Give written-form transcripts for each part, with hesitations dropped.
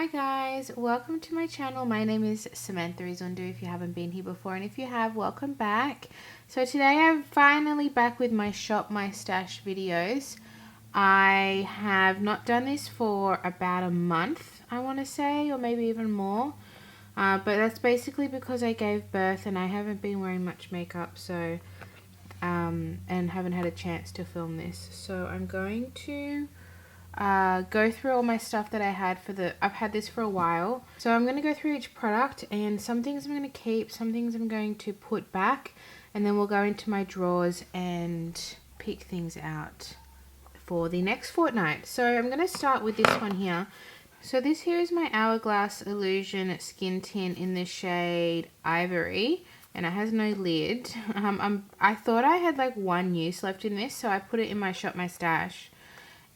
Hi guys, welcome to my channel. My name is Samantha Izundu if you haven't been here before, and if you have, welcome back. So today I'm finally back with my Shop My Stash videos. I have not done this for about a month, I want to say, or maybe even more. But that's basically because I gave birth and I haven't been wearing much makeup, so and haven't had a chance to film this. So I'm going to go through all my stuff that I had I've had this for a while. So I'm going to go through each product, and some things I'm going to keep, some things I'm going to put back, and then we'll go into my drawers and pick things out for the next fortnight. So I'm going to start with this one here. So this here is my Hourglass Illusion Skin Tint in the shade Ivory, and it has no lid. I thought I had like one use left in this, so I put it in my Shop My Stash.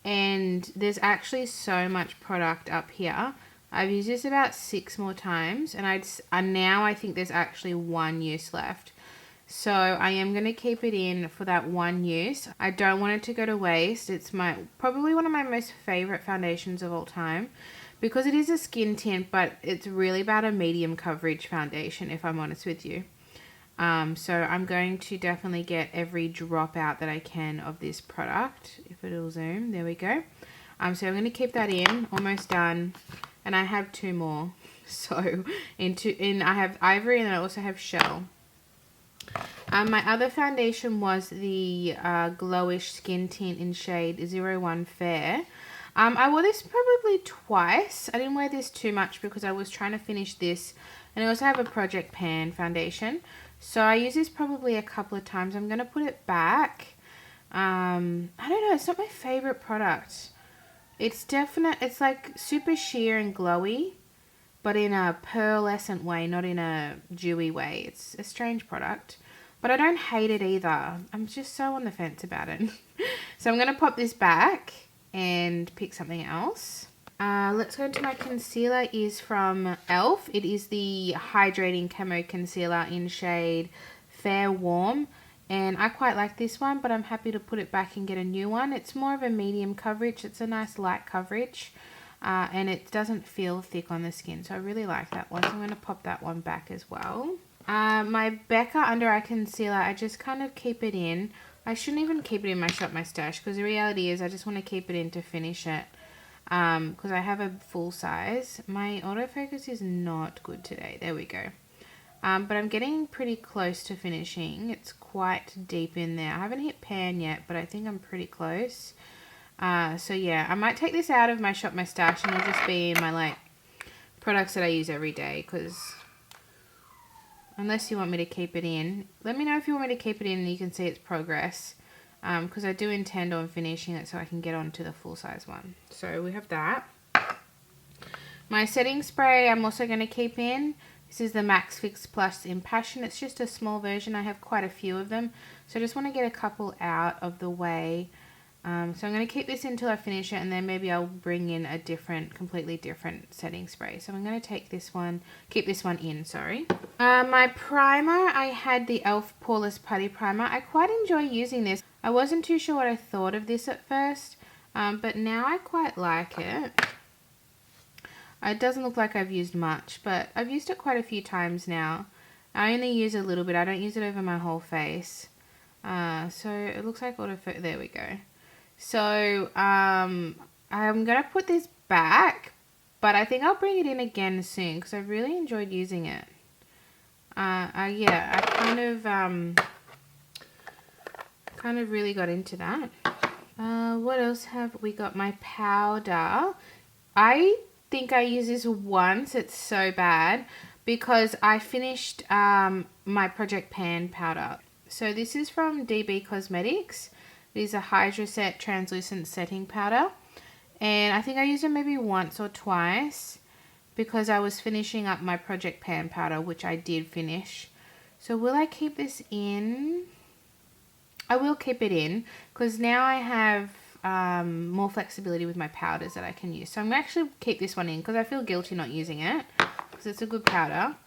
And there's actually so much product up here. I've used this about 6 more times, and now I think there's actually one use left. So I am going to keep it in for that one use. I don't want it to go to waste. It's probably one of my most favorite foundations of all time, because it is a skin tint, but it's really about a medium coverage foundation, if I'm honest with you. So I'm going to definitely get every drop out that I can of this product. If it'll zoom, there we go. So I'm going to keep that in, almost done, and I have 2 more. So I have Ivory, and I also have Shell. My other foundation was the Glowish Skin Tint in shade 01 Fair. I wore this probably twice. I didn't wear this too much because I was trying to finish this, and I also have a Project Pan foundation. So I use this probably a couple of times. I'm going to put it back. I don't know. It's not my favorite product. It's like super sheer and glowy, but in a pearlescent way, not in a dewy way. It's a strange product, but I don't hate it either. I'm just so on the fence about it. So I'm going to pop this back and pick something else. Let's go into my concealer. Is from e.l.f. It is the Hydrating Camo Concealer in shade Fair Warm, and I quite like this one, but I'm happy to put it back and get a new one. It's more of a medium coverage. It's a nice light coverage, and it doesn't feel thick on the skin, so I really like that one. So I'm going to pop that one back as well. My Becca Under Eye Concealer, I just kind of keep it in. I shouldn't even keep it in my Shop My Stash, because the reality is I just want to keep it in to finish it. Because I have a full size. My autofocus is not good today. There we go. But I'm getting pretty close to finishing. It's quite deep in there. I haven't hit pan yet, but I think I'm pretty close. So yeah, I might take this out of my Shop My Stash, and it'll just be in my like products that I use every day, because unless you want me to keep it in, let me know if you want me to keep it in and you can see its progress. Because I do intend on finishing it so I can get on to the full size one. So we have that. My setting spray I'm also going to keep in. This is the Max Fix Plus in Passion. It's just a small version. I have quite a few of them, so I just want to get a couple out of the way. So I'm going to keep this until I finish it, and then maybe I'll bring in a completely different setting spray. So I'm going to take this one, keep this one in, sorry. My primer, I had the e.l.f. Poreless Putty Primer. I quite enjoy using this. I wasn't too sure what I thought of this at first, but now I quite like it. It doesn't look like I've used much, but I've used it quite a few times now. I only use a little bit. I don't use it over my whole face. So it looks like there we go. So I'm going to put this back, but I think I'll bring it in again soon because I really enjoyed using it. Yeah, I kind of really got into that. What else have we got? My powder. I think I used this once. It's so bad because I finished my Project Pan powder. So this is from DB Cosmetics. It is a Hydra Set Translucent Setting Powder. And I think I used it maybe once or twice because I was finishing up my Project Pan powder, which I did finish. So will I keep this in? I will keep it in because now I have more flexibility with my powders that I can use. So I'm going to actually keep this one in because I feel guilty not using it because it's a good powder.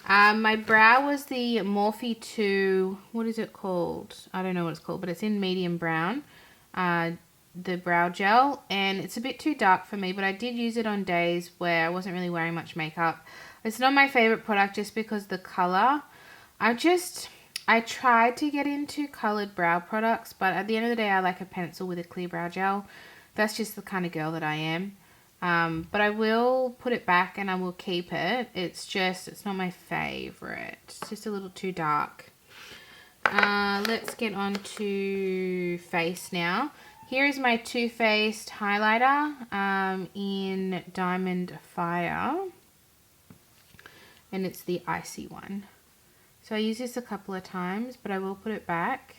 My brow was the Morphe 2, what is it called? I don't know what it's called, but it's in medium brown. the brow gel, and it's a bit too dark for me, but I did use it on days where I wasn't really wearing much makeup. It's not my favorite product just because the color. I tried to get into colored brow products, but at the end of the day, I like a pencil with a clear brow gel. That's just the kind of girl that I am. But I will put it back and I will keep it. It's not my favorite. It's just a little too dark. Let's get on to face now. Here is my Too Faced highlighter in Diamond Fire. And it's the icy one. So I use this a couple of times, but I will put it back.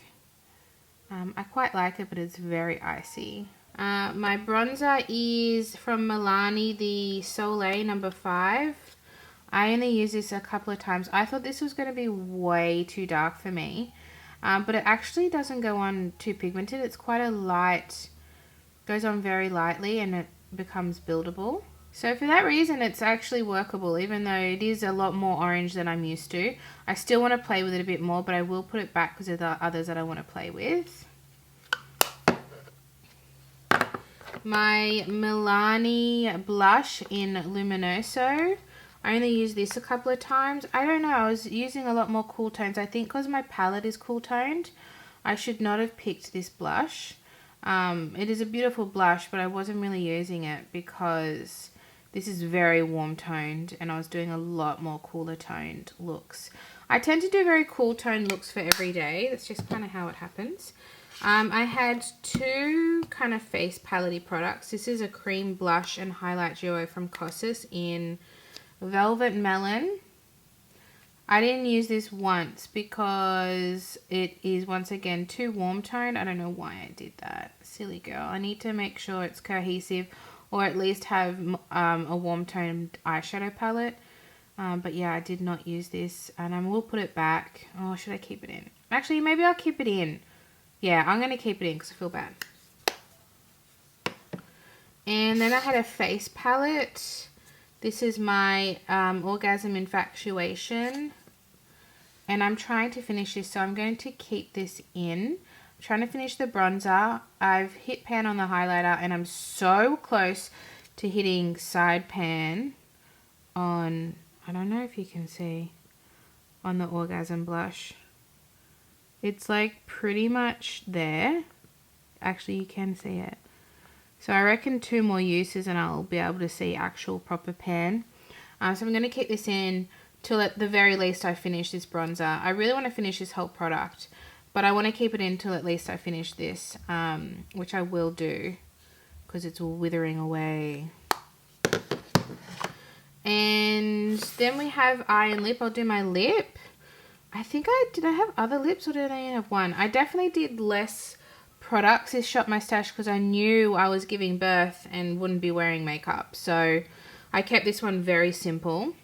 I quite like it, but it's very icy. My bronzer is from Milani, the Soleil number 5. I only use this a couple of times. I thought this was going to be way too dark for me. But it actually doesn't go on too pigmented. It's quite a light, goes on very lightly and it becomes buildable. So for that reason, it's actually workable, even though it is a lot more orange than I'm used to. I still want to play with it a bit more, but I will put it back because there are others that I want to play with. My Milani blush in Luminoso. I only used this a couple of times. I don't know, I was using a lot more cool tones. I think because my palette is cool toned, I should not have picked this blush. It is a beautiful blush, but I wasn't really using it because this is very warm toned and I was doing a lot more cooler toned looks. I tend to do very cool toned looks for every day. That's just kind of how it happens. I had 2 kind of face palette products. This is a cream blush and highlight duo from Kosas in Velvet Melon. I didn't use this once because it is once again too warm toned. I don't know why I did that. Silly girl. I need to make sure it's cohesive or at least have a warm toned eyeshadow palette. But yeah, I did not use this and I will put it back. Oh, should I keep it in? Actually, maybe I'll keep it in. Yeah, I'm going to keep it in because I feel bad. And then I had a face palette. This is my Orgasm Infatuation. And I'm trying to finish this, so I'm going to keep this in. I'm trying to finish the bronzer. I've hit pan on the highlighter and I'm so close to hitting side pan on, I don't know if you can see, on the Orgasm blush. It's like pretty much there. Actually, you can see it. So I reckon 2 more uses and I'll be able to see actual proper pan. So I'm going to keep this in till at the very least I finish this bronzer. I really want to finish this whole product, but I want to keep it in till at least I finish this, which I will do because it's all withering away. And then we have eye and lip. I'll do my lip. I think did I have other lips or did I only have one? I definitely did less products this Shop My Stash because I knew I was giving birth and wouldn't be wearing makeup. So I kept this one very simple.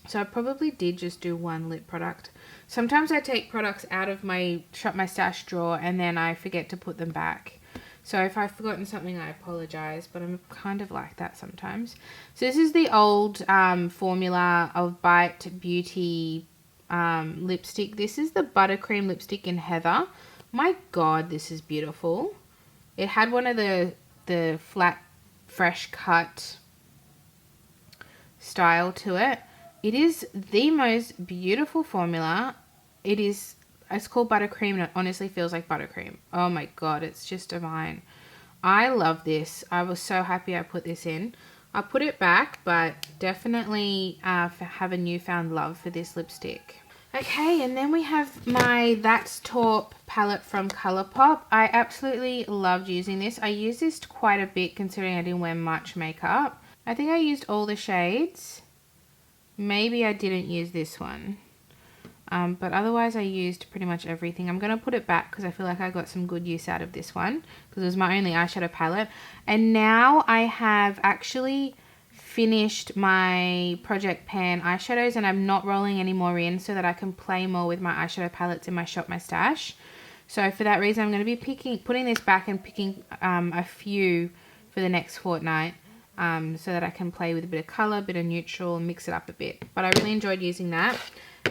So I probably did just do 1 lip product. Sometimes I take products out of my Shop My Stash drawer and then I forget to put them back. So if I've forgotten something, I apologize, but I'm kind of like that sometimes. So this is the old formula of Bite Beauty lipstick. This is the Buttercream lipstick in Heather. My God, this is beautiful. It had one of the flat, fresh cut style to it. It is the most beautiful formula. It's called Buttercream and it honestly feels like buttercream. Oh my God, it's just divine. I love this. I was so happy I put this in. I'll put it back, but definitely have a newfound love for this lipstick. Okay, and then we have my That's Taupe palette from Colourpop. I absolutely loved using this. I used this quite a bit considering I didn't wear much makeup. I think I used all the shades. Maybe I didn't use this one. But otherwise I used pretty much everything. I'm going to put it back because I feel like I got some good use out of this one because it was my only eyeshadow palette. And now I have actually finished my Project Pan eyeshadows and I'm not rolling any more in so that I can play more with my eyeshadow palettes in my Shop My Stash. So for that reason I'm going to be putting this back and picking a few for the next fortnight. So that I can play with a bit of colour, a bit of neutral, and mix it up a bit. But I really enjoyed using that.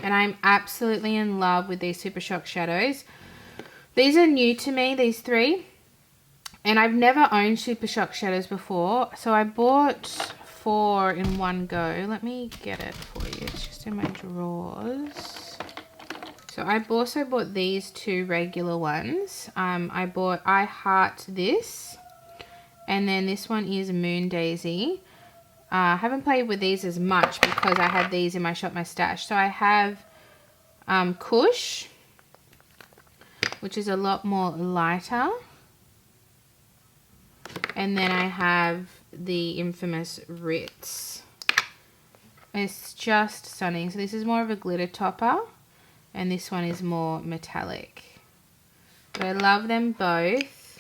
And I'm absolutely in love with these Super Shock shadows. These are new to me, these 3. And I've never owned Super Shock shadows before, so I bought 4 in one go. Let me get it for you. It's just in my drawers. So I also bought these 2 regular ones. I bought I Heart This, and then this one is Moon Daisy. I haven't played with these as much because I had these in my Shop My Stash. So I have Kush, which is a lot more lighter. And then I have the infamous Ritz. It's just stunning. So this is more of a glitter topper, and this one is more metallic. But I love them both.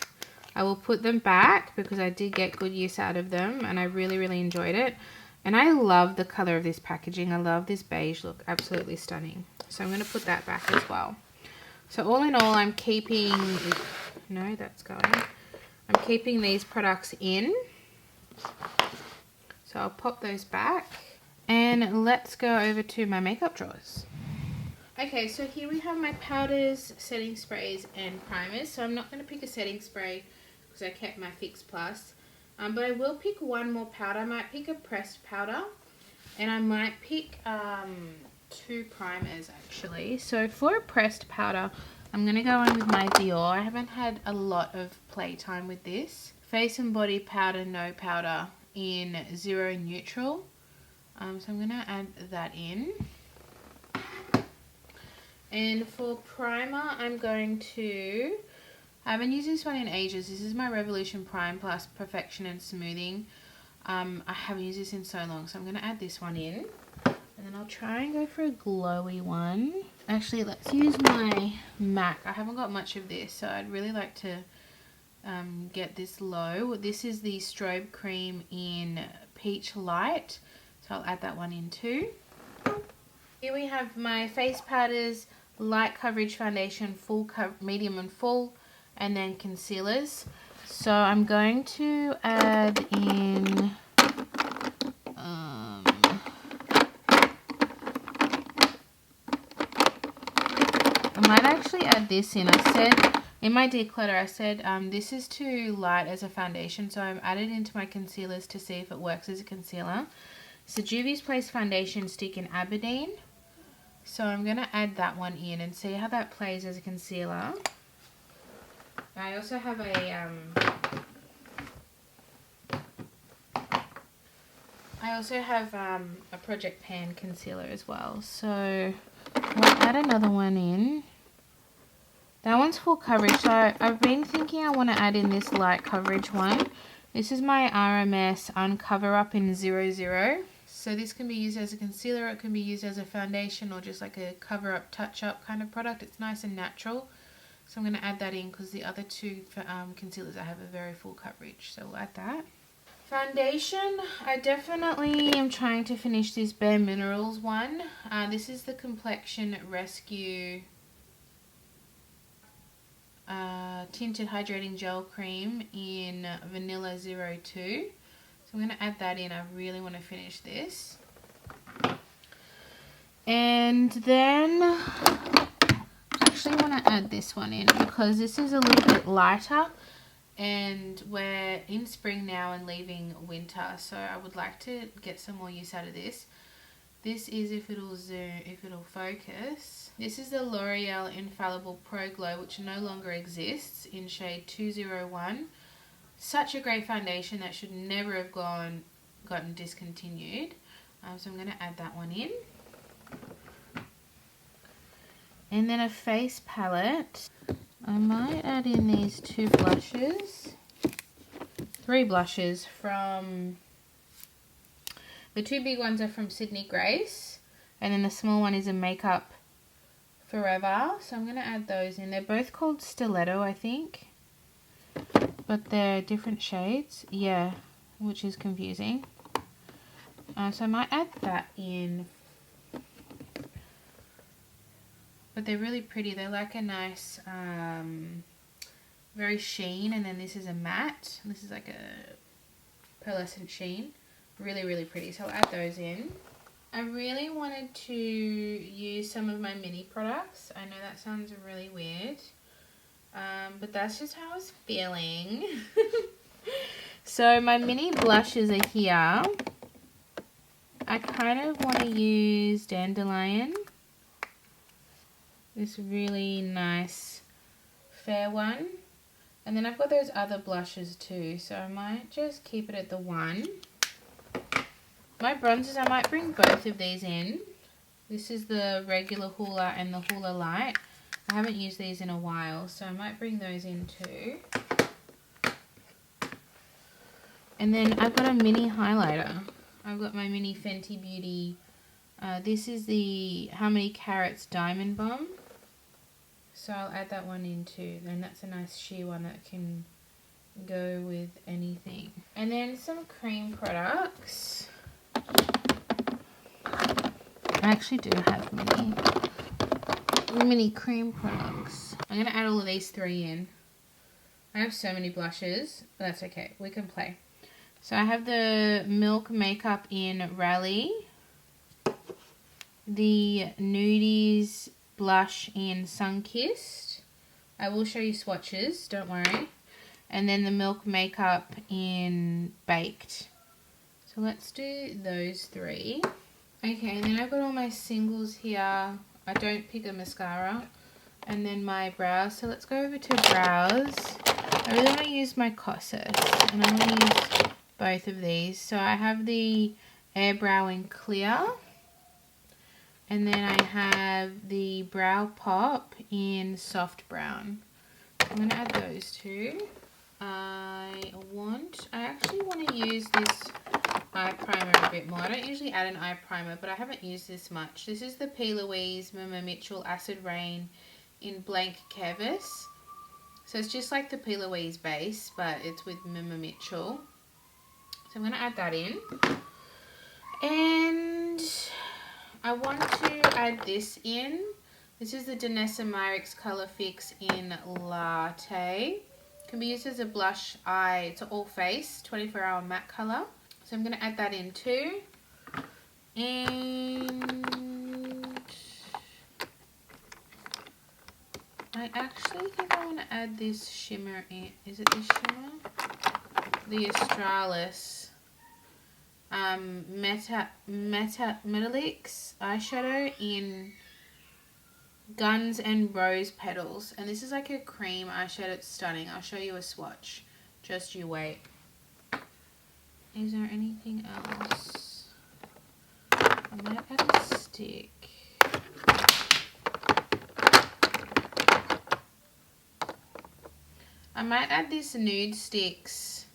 I will put them back because I did get good use out of them, and I really, really enjoyed it. And I love the color of this packaging. I love this beige look. Absolutely stunning. So I'm going to put that back as well. So all in all, I'm keeping... No, that's going... I'm keeping these products in, so I'll pop those back, and let's go over to my makeup drawers. Okay, so here we have my powders, setting sprays, and primers. So I'm not going to pick a setting spray because I kept my Fix Plus, but I will pick one more powder. I might pick a pressed powder, and I might pick 2 primers actually. So for a pressed powder, I'm going to go in with my Dior. I haven't had a lot of playtime with this. Face and Body Powder No Powder in Zero Neutral. So I'm going to add that in. And for primer, I'm going to... I haven't used this one in ages. This is my Revolution Prime Plus Perfection and Smoothing. I haven't used this in so long, so I'm going to add this one in. And then I'll try and go for a glowy one. Actually, let's use my MAC. I haven't got much of this, so I'd really like to get this low. This is the Strobe Cream in Peach Light, so I'll add that one in too. Here we have my face powders, light coverage foundation, medium and full, and then concealers. So I'm going to add in... I might actually add this in. I said in my declutter, I said this is too light as a foundation, so I've added into my concealers to see if it works as a concealer. It's the Juvia's Place Foundation Stick in Aberdeen. So I'm going to add that one in and see how that plays as a concealer. I also have a Project Pan concealer as well. So I'll add another one in. That one's full coverage, so I've been thinking I want to add in this light coverage one. This is my RMS Uncover Up in 00. So this can be used as a concealer, it can be used as a foundation, or just like a cover up, touch up kind of product. It's nice and natural. So I'm going to add that in because the other 2 concealers I have are very full coverage. So we'll add that. Foundation, I definitely am trying to finish this Bare Minerals one. This is the Complexion Rescue Tinted Hydrating Gel Cream in Vanilla 02. So I'm going to add that in. I really want to finish this. And then I actually want to add this one in because this is a little bit lighter. And we're in spring now and leaving winter, so I would like to get some more use out of this. This is, if it'll focus, this is the L'Oreal Infallible Pro Glow, which no longer exists, in shade 201. Such a great foundation that should never have gotten discontinued. So I'm going to add that one in. And then a face palette. I might add in these 2 blushes, 3 blushes from, the 2 big ones are from Sydney Grace, and then the small one is a Makeup Forever. So I'm going to add those in. They're both called Stiletto, I think, but they're different shades, yeah, which is confusing. So I might add that in. But they're really pretty. They're like a nice, very sheen. And then this is a matte. This is like a pearlescent sheen. Really, really pretty. So I'll add those in. I really wanted to use some of my mini products. I know that sounds really weird. But that's just how I was feeling. So my mini blushes are here. I kind of want to use Dandelion. This really nice fair one. And then I've got those other blushes too, so I might just keep it at the one. My bronzers, I might bring both of these in. This is the regular Hoola and the Hoola Light. I haven't used these in a while, so I might bring those in too. And then I've got a mini highlighter. I've got my mini Fenty Beauty. This is the How Many Carats Diamond Bomb. So I'll add that one in too. And that's a nice sheer one that can go with anything. And then some cream products. I actually do have mini cream products. I'm going to add all of these three in. I have so many blushes, but that's okay. We can play. So I have the Milk Makeup in Rally. The Nudies blush in Sunkissed. I will show you swatches, don't worry. And then the Milk Makeup in Baked. So let's do those three. Okay, and then I've got all my singles here. I don't pick a mascara. And then my brows. So let's go over to brows. I really want to use my Kosas. And I want to use both of these. So I have the Air Brow in Clear. And then I have the Brow Pop in Soft Brown. I'm going to add those two. I actually want to use this eye primer a bit more. I don't usually add an eye primer, but I haven't used this much. This is the P. Louise Mama Mitchell Acid Rain in Blank Canvas. So it's just like the P. Louise base, but it's with Mama Mitchell. So I'm going to add that in. And I want to add this in. This is the Danessa Myricks Colour Fix in Latte. Can be used as a blush eye. It's an all face 24-hour matte colour. So I'm going to add that in too. And I actually think I want to add this shimmer in. Is it this shimmer? The Australis Metallics eyeshadow in Guns and Rose Petals. And this is like a cream eyeshadow. It's stunning. I'll show you a swatch. Just you wait. Is there anything else? I might add a stick. I might add this Nude Sticks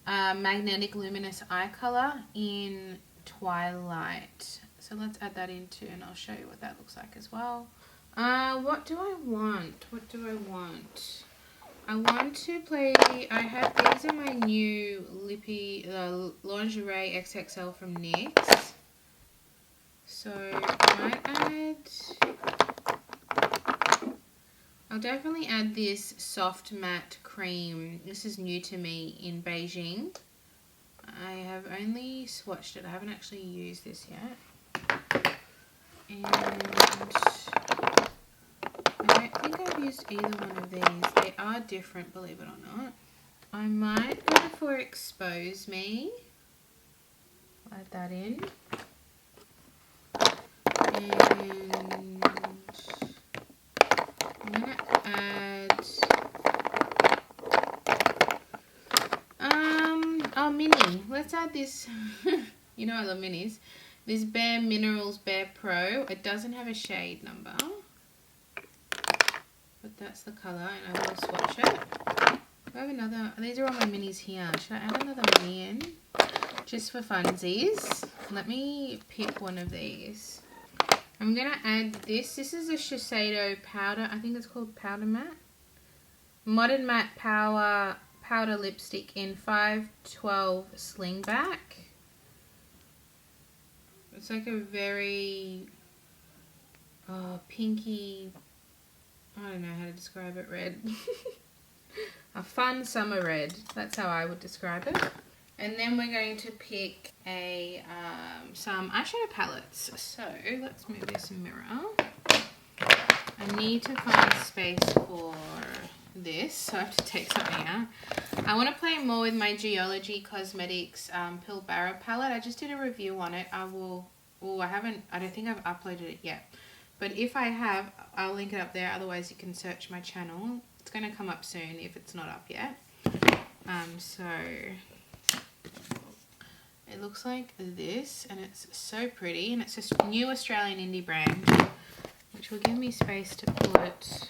Magnetic Luminous Eye Color in Twilight. So let's add that in too, and I'll show you what that looks like as well. What do I want? I want to play, I have, these are my new lippy, Lingerie XXL from NYX. So I'll definitely add this Soft Matte Cream. This is new to me in Beijing. I have only swatched it. I haven't actually used this yet. And I don't think I've used either one of these. They are different, believe it or not. I might go for Expose Me. Add that in. And I'm going to add oh, mini. Let's add this. You know I love minis. This Bare Minerals Bare Pro. It doesn't have a shade number, but that's the colour, and I will swatch it. I have another. These are all my minis here. Should I add another mini in? Just for funsies. Let me pick one of these. I'm going to add this. This is a Shiseido powder. I think it's called Powder Matte. Modern Matte Powder Lipstick in 512 Slingback. It's like a very pinky, I don't know how to describe it, red. A fun summer red. That's how I would describe it. And then we're going to pick some eyeshadow palettes. So let's move this mirror. I need to find space for this, so I have to take something out. I want to play more with my Geologie Cosmetics Pilbara palette. I just did a review on it. I don't think I've uploaded it yet. But if I have, I'll link it up there. Otherwise, you can search my channel. It's going to come up soon if it's not up yet. So it looks like this, and it's so pretty. And it's a new Australian indie brand, which will give me space to put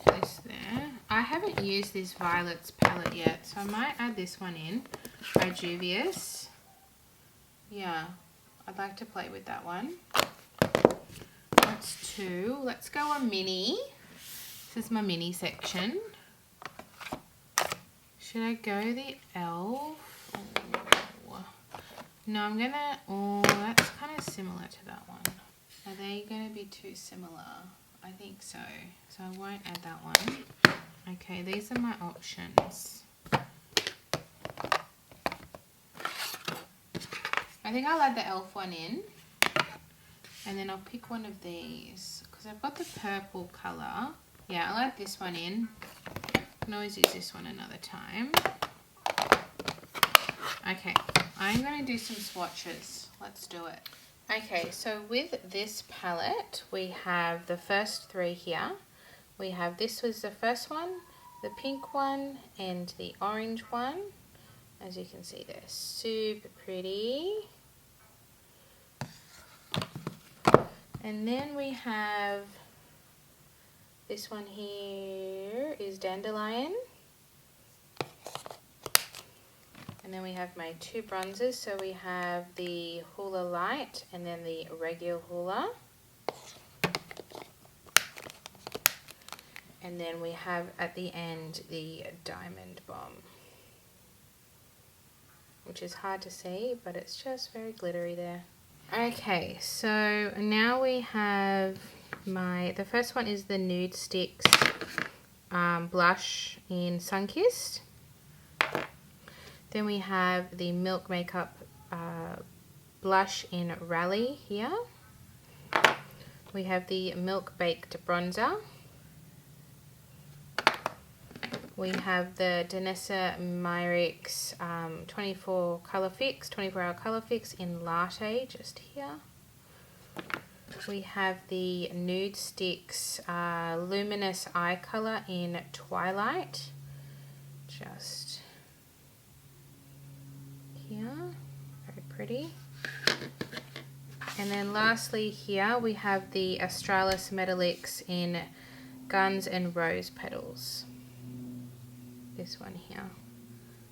this there. I haven't used this Violets palette yet, so I might add this one in by Juvia's. Yeah, I'd like to play with that one. That's 2. Let's go a mini. This is my mini section. Should I go the elf? Oh. No, I'm gonna, that's kind of similar to that one. Are they gonna be too similar? I think so. So I won't add that one. Okay, these are my options. I think I'll add the elf one in. And then I'll pick one of these. Because I've got the purple colour. Yeah, I'll add this one in. I can always use this one another time. Okay, I'm going to do some swatches. Let's do it. Okay, so with this palette, we have the first 3 here. We have, this was the first one, the pink one, and the orange one. As you can see, they're super pretty. And then we have this one here is Dandelion. And then we have my 2 bronzers. So we have the Hoola Light and then the regular Hoola. And then we have at the end the Diamond Bomb, which is hard to see, but it's just very glittery there. Okay, so now we have the first one is the Nude Sticks blush in Sunkissed. Then we have the Milk Makeup blush in Rally here. We have the Milk Baked bronzer. We have the Danessa Myricks 24 hour Colour Fix in Latte just here. We have the Nude Sticks Luminous Eye Colour in Twilight, just here, very pretty. And then lastly here we have the Australis Metallics in Guns and Rose Petals. This one here,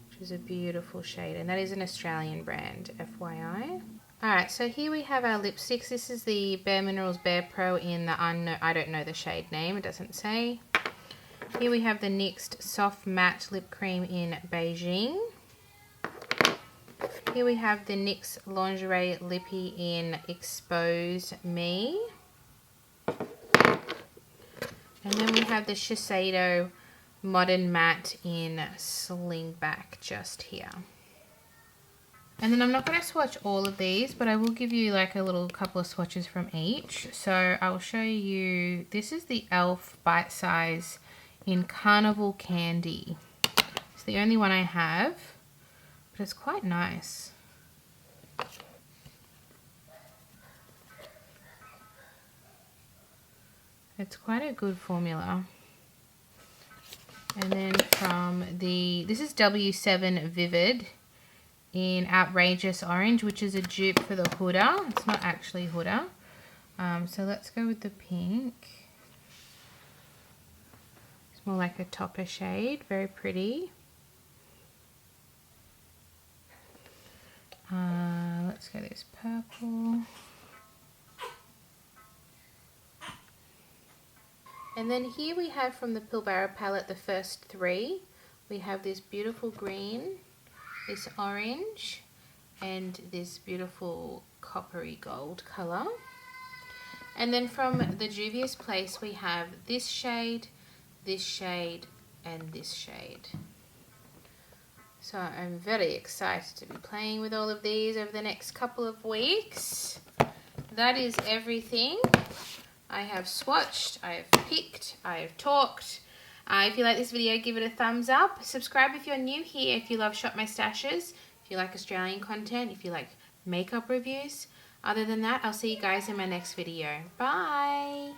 which is a beautiful shade, and that is an Australian brand, FYI. Alright, so here we have our lipsticks. This is the Bare Minerals Bare Pro in the I don't know the shade name, it doesn't say. Here we have the NYX Soft Matte Lip Cream in Beijing. Here we have the NYX Lingerie Lippy in Expose Me. And then we have the Shiseido Modern Matte in Slingback just here. And then I'm not going to swatch all of these, but I will give you like a little couple of swatches from each. So I will show you, this is the e.l.f. Bite Size in Carnival Candy. It's the only one I have, but it's quite nice. It's quite a good formula. And then from this is W7 Vivid in Outrageous Orange, which is a dupe for the Huda. It's not actually Huda. So let's go with the pink. It's more like a topper shade, very pretty. Let's go this purple. And then here we have from the Pilbara palette the first 3. We have this beautiful green, this orange, and this beautiful coppery gold colour. And then from the Juvia's Place we have this shade, and this shade. So I'm very excited to be playing with all of these over the next couple of weeks. That is everything I have swatched, I have picked, I have talked. If you like this video, give it a thumbs up. Subscribe if you're new here, if you love Shop My Stashes, if you like Australian content, if you like makeup reviews. Other than that, I'll see you guys in my next video. Bye!